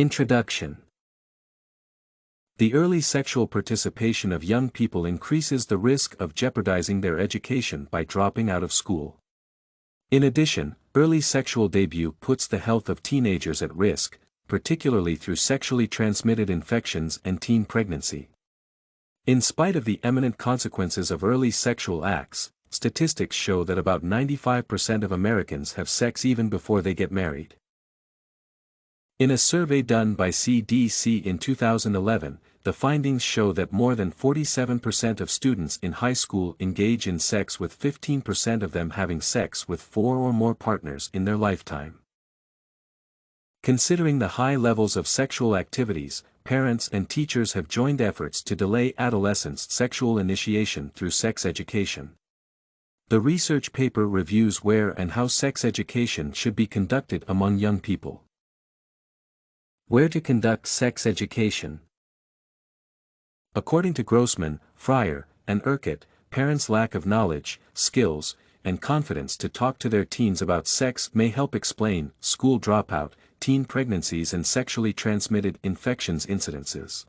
Introduction. The early sexual participation of young people increases the risk of jeopardizing their education by dropping out of school. In addition, early sexual debut puts the health of teenagers at risk, particularly through sexually transmitted infections and teen pregnancy. In spite of the eminent consequences of early sexual acts, statistics show that about 95% of Americans have sex even before they get married. In a survey done by CDC in 2011, the findings show that more than 47% of students in high school engage in sex, with 15% of them having sex with 4 or more partners in their lifetime. Considering the high levels of sexual activities, parents and teachers have joined efforts to delay adolescents' sexual initiation through sex education. The research paper reviews where and how sex education should be conducted among young people. Where to conduct sex education. According to Grossman, Fryer, and Erkut, parents' lack of knowledge, skills, and confidence to talk to their teens about sex may help explain school dropout, teen pregnancies, and sexually transmitted infections incidences.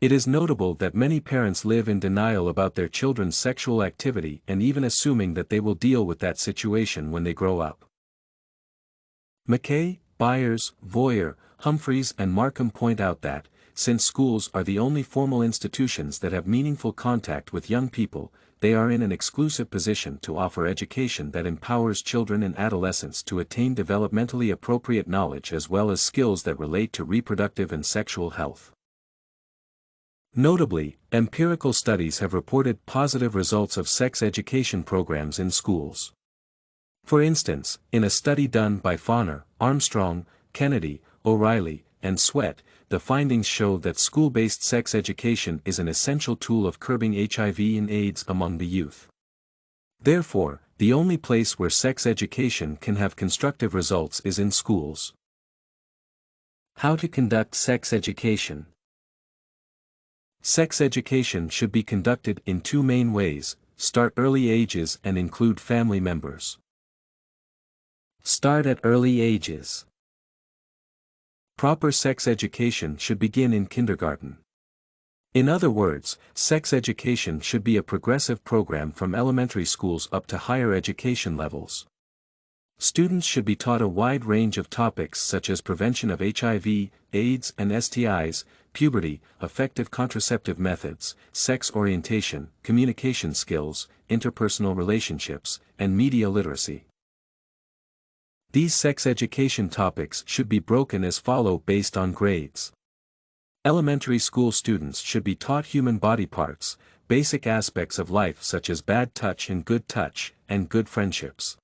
It is notable that many parents live in denial about their children's sexual activity and even assuming that they will deal with that situation when they grow up. McKay, Byers, Voyer, Humphreys, and Markham point out that, since schools are the only formal institutions that have meaningful contact with young people, they are in an exclusive position to offer education that empowers children and adolescents to attain developmentally appropriate knowledge as well as skills that relate to reproductive and sexual health. Notably, empirical studies have reported positive results of sex education programs in schools. For instance, in a study done by Fonner, Armstrong, Kennedy, O'Reilly, and Sweat, the findings show that school-based sex education is an essential tool of curbing HIV and AIDS among the youth. Therefore, the only place where sex education can have constructive results is in schools. How to conduct sex education. Sex education should be conducted in 2 main ways: start early ages and include family members. Start at early ages. Proper sex education should begin in kindergarten. In other words, sex education should be a progressive program from elementary schools up to higher education levels. Students should be taught a wide range of topics such as prevention of HIV, AIDS and STIs, puberty, effective contraceptive methods, sex orientation, communication skills, interpersonal relationships, and media literacy. These sex education topics should be broken as follows based on grades. Elementary school students should be taught human body parts, basic aspects of life such as bad touch, and good friendships.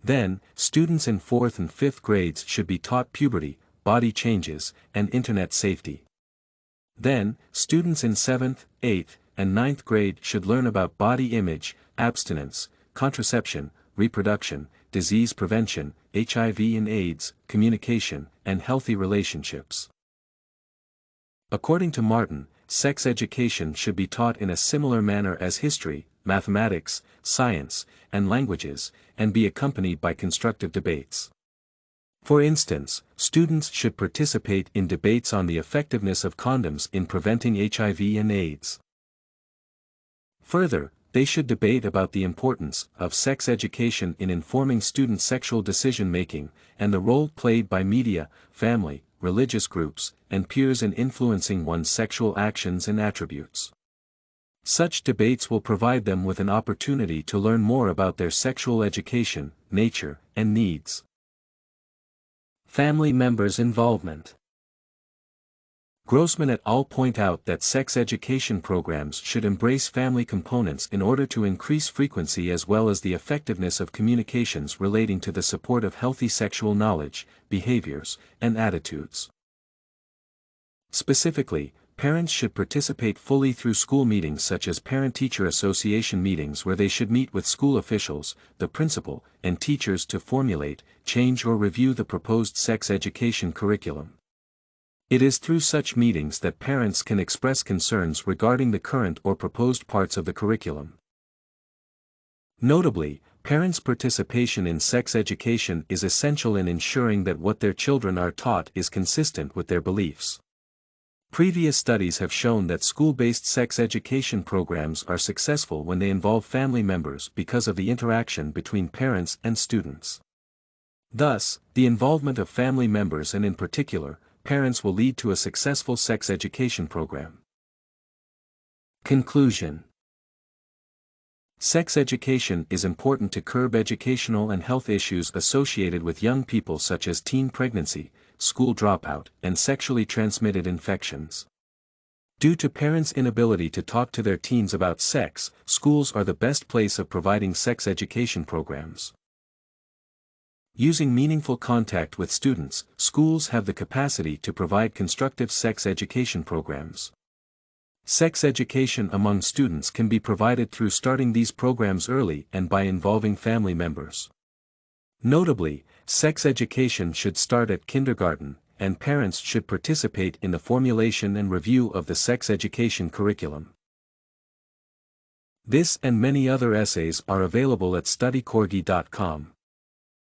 Then, students in 4th and 5th grades should be taught puberty, body changes, and internet safety. Then, students in 7th, 8th, and 9th grade should learn about body image, abstinence, contraception, reproduction, disease prevention, HIV and AIDS, communication, and healthy relationships. According to Martin, sex education should be taught in a similar manner as history, mathematics, science, and languages, and be accompanied by constructive debates. For instance, students should participate in debates on the effectiveness of condoms in preventing HIV and AIDS. Further, they should debate about the importance of sex education in informing student sexual decision-making, and the role played by media, family, religious groups, and peers in influencing one's sexual actions and attributes. Such debates will provide them with an opportunity to learn more about their sexual education, nature, and needs. Family members' involvement. Grossman et al. Point out that sex education programs should embrace family components in order to increase frequency as well as the effectiveness of communications relating to the support of healthy sexual knowledge, behaviors, and attitudes. Specifically, parents should participate fully through school meetings such as parent-teacher association meetings, where they should meet with school officials, the principal, and teachers to formulate, change or review the proposed sex education curriculum. It is through such meetings that parents can express concerns regarding the current or proposed parts of the curriculum. Notably, Parents' participation in sex education is essential in ensuring that what their children are taught is consistent with their beliefs. Previous studies have shown that school-based sex education programs are successful when they involve family members because of the interaction between parents and students. Thus, the involvement of family members and in particular, parents will lead to a successful sex education program. Conclusion. Sex education is important to curb educational and health issues associated with young people such as teen pregnancy, school dropout, and sexually transmitted infections. Due to parents' inability to talk to their teens about sex, schools are the best place of providing sex education programs. Using meaningful contact with students, schools have the capacity to provide constructive sex education programs. Sex education among students can be provided through starting these programs early and by involving family members. Notably, sex education should start at kindergarten, and parents should participate in the formulation and review of the sex education curriculum. This and many other essays are available at studycorgi.com.